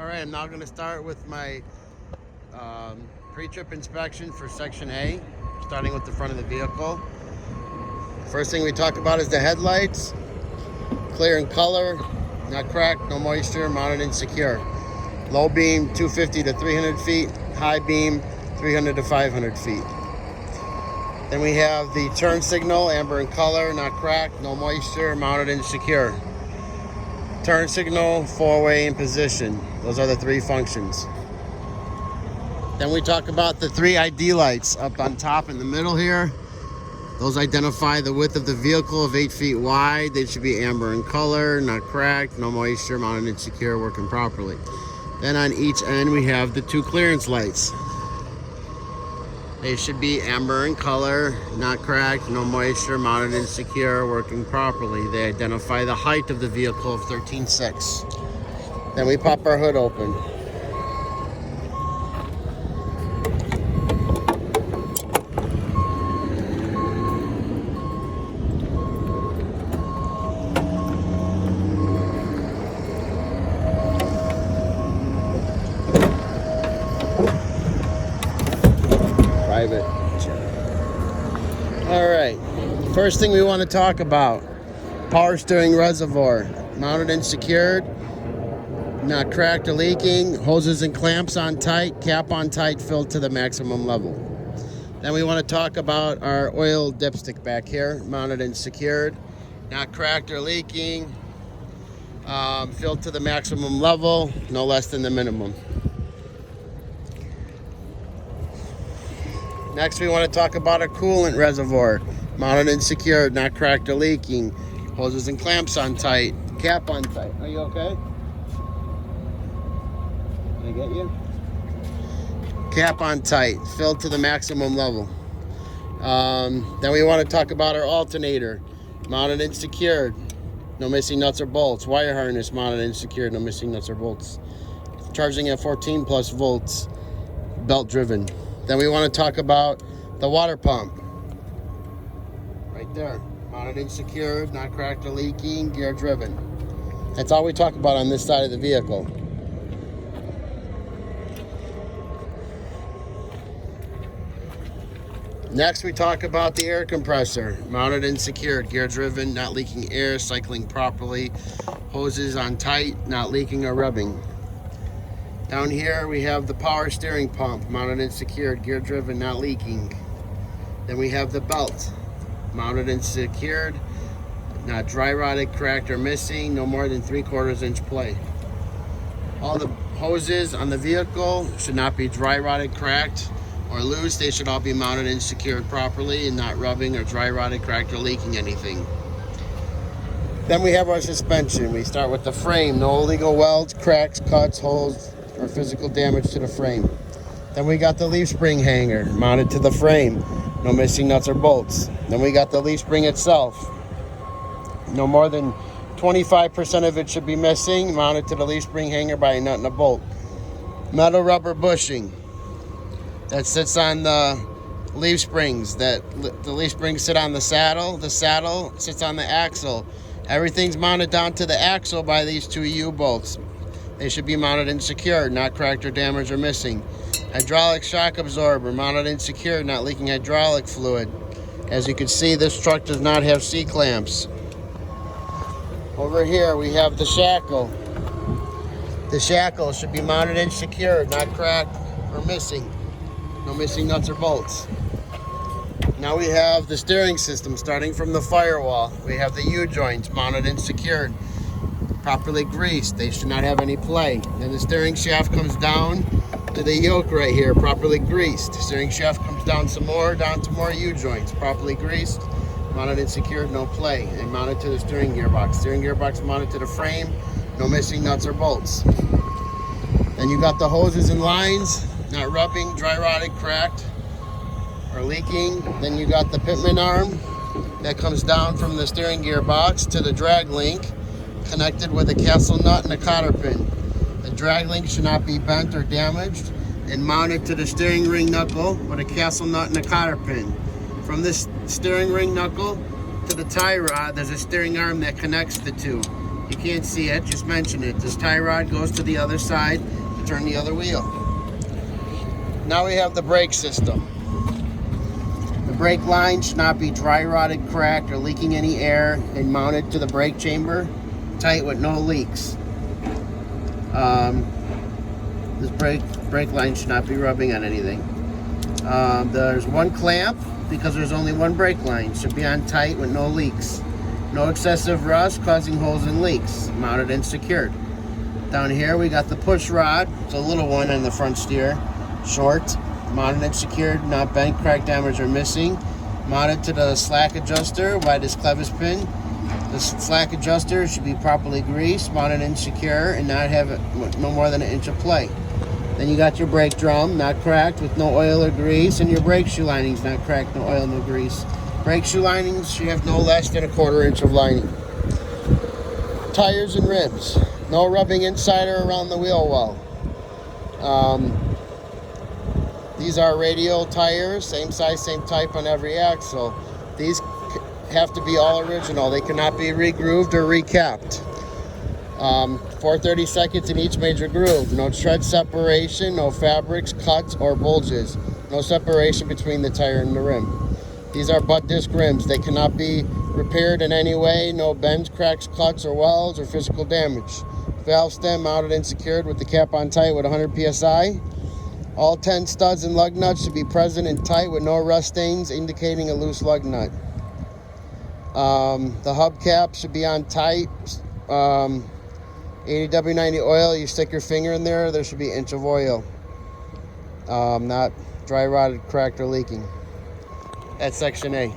All right, I'm now going to start with my pre-trip inspection for Section A, starting with the front of the vehicle. First thing we talk about is the headlights. Clear in color, not cracked, no moisture, mounted and secure. Low beam 250 to 300 feet, high beam 300 to 500 feet. Then we have the turn signal, amber in color, not cracked, no moisture, mounted and secure. Turn signal, four-way in position. Those are the three functions. Then we talk about the three ID lights up on top in the middle here. Those identify the width of the vehicle of 8 feet wide. They should be amber in color, not cracked, no moisture, mounted and secure, working properly. Then on each end we have the two clearance lights. They should be amber in color, not cracked, no moisture, mounted and secure, working properly. They identify the height of the vehicle of 13.6. Then we pop our hood open. Private. All right, first thing we want to talk about, power steering reservoir, mounted and secured, not cracked or leaking, hoses and clamps on tight, cap on tight, filled to the maximum level. Then we want to talk about our oil dipstick back here, mounted and secured, not cracked or leaking, filled to the maximum level, no less than the minimum. Next, we want to talk about a coolant reservoir, mounted and secured, not cracked or leaking, hoses and clamps on tight, cap on tight. Are you okay? Can I get you? Cap on tight, filled to the maximum level. Then we want to talk about our alternator, mounted and secured, no missing nuts or bolts. Wire harness, mounted and secured, no missing nuts or bolts. Charging at 14 plus volts, belt driven. Then we want to talk about the water pump. Right there, mounted and secured, not cracked or leaking, gear driven. That's all we talk about on this side of the vehicle. Next, we talk about the air compressor, mounted and secured, gear driven, not leaking air, cycling properly, hoses on tight, not leaking or rubbing. Down here we have the power steering pump, mounted and secured, gear driven, not leaking. Then we have the belt, mounted and secured, not dry rotted, cracked or missing, no more than 3/4 inch play. All the hoses on the vehicle should not be dry rotted, cracked or loose. They should all be mounted and secured properly and not rubbing or dry rotted, cracked or leaking anything. Then we have our suspension. We start with the frame, no illegal welds, cracks, cuts, holes, or physical damage to the frame. Then we got the leaf spring hanger mounted to the frame, no missing nuts or bolts. Then we got the leaf spring itself, no more than 25% of it should be missing, mounted to the leaf spring hanger by a nut and a bolt. Metal rubber bushing that sits on the leaf springs, that the leaf springs sit on the saddle sits on the axle. Everything's mounted down to the axle by these two U-bolts. They should be mounted and secured, not cracked or damaged or missing. Hydraulic shock absorber, mounted and secured, not leaking hydraulic fluid. As you can see, this truck does not have C-clamps. Over here we have the shackle. The shackle should be mounted and secured, not cracked or missing. No missing nuts or bolts. Now we have the steering system starting from the firewall. We have the U-joints mounted and secured, properly greased. They should not have any play. Then the steering shaft comes down to the yoke right here, properly greased. Steering shaft comes down some more, down to more U-joints, properly greased, mounted and secured, no play, and mounted to the steering gearbox. Steering gearbox mounted to the frame, no missing nuts or bolts. Then you got the hoses and lines, not rubbing, dry rotted, cracked, or leaking. Then you got the pitman arm that comes down from the steering gearbox to the drag link, connected with a castle nut and a cotter pin. The drag link should not be bent or damaged, and mounted to the steering ring knuckle with a castle nut and a cotter pin. From this steering ring knuckle to the tie rod, there's a steering arm that connects the two. You can't see it, just mention it. This tie rod goes to the other side to turn the other wheel. Now we have the brake system. The brake line should not be dry rotted, cracked, or leaking any air, and mounted to the brake chamber tight with no leaks. This brake line should not be rubbing on anything. There's one clamp because there's only one brake line. Should be on tight with no leaks. No excessive rust causing holes and leaks. Mounted and secured. Down here we got the push rod. It's a little one on the front steer. Short. Mounted and secured, not bent, cracked, damaged, or missing. Mounted to the slack adjuster by this clevis pin. The slack adjuster should be properly greased, mounted and secure, and not have no more than 1 inch of play. Then you got your brake drum, not cracked, with no oil or grease, and your brake shoe linings, not cracked, no oil, no grease. Brake shoe linings should have no less than 1/4 inch of lining. Tires and rims, no rubbing inside or around the wheel well. These are radial tires, same size, same type on every axle. These have to be all original. They cannot be re-grooved or recapped. 4/32 in each major groove. No tread separation, no fabrics, cuts, or bulges. No separation between the tire and the rim. These are butt disc rims. They cannot be repaired in any way. No bends, cracks, cuts, or welds, or physical damage. Valve stem mounted and secured with the cap on tight with 100 PSI. All 10 studs and lug nuts should be present and tight with no rust stains indicating a loose lug nut. The hubcap should be on tight. 80W90 oil, you stick your finger in there, there should be 1 inch of oil. Not dry rotted, cracked, or leaking. That's section A.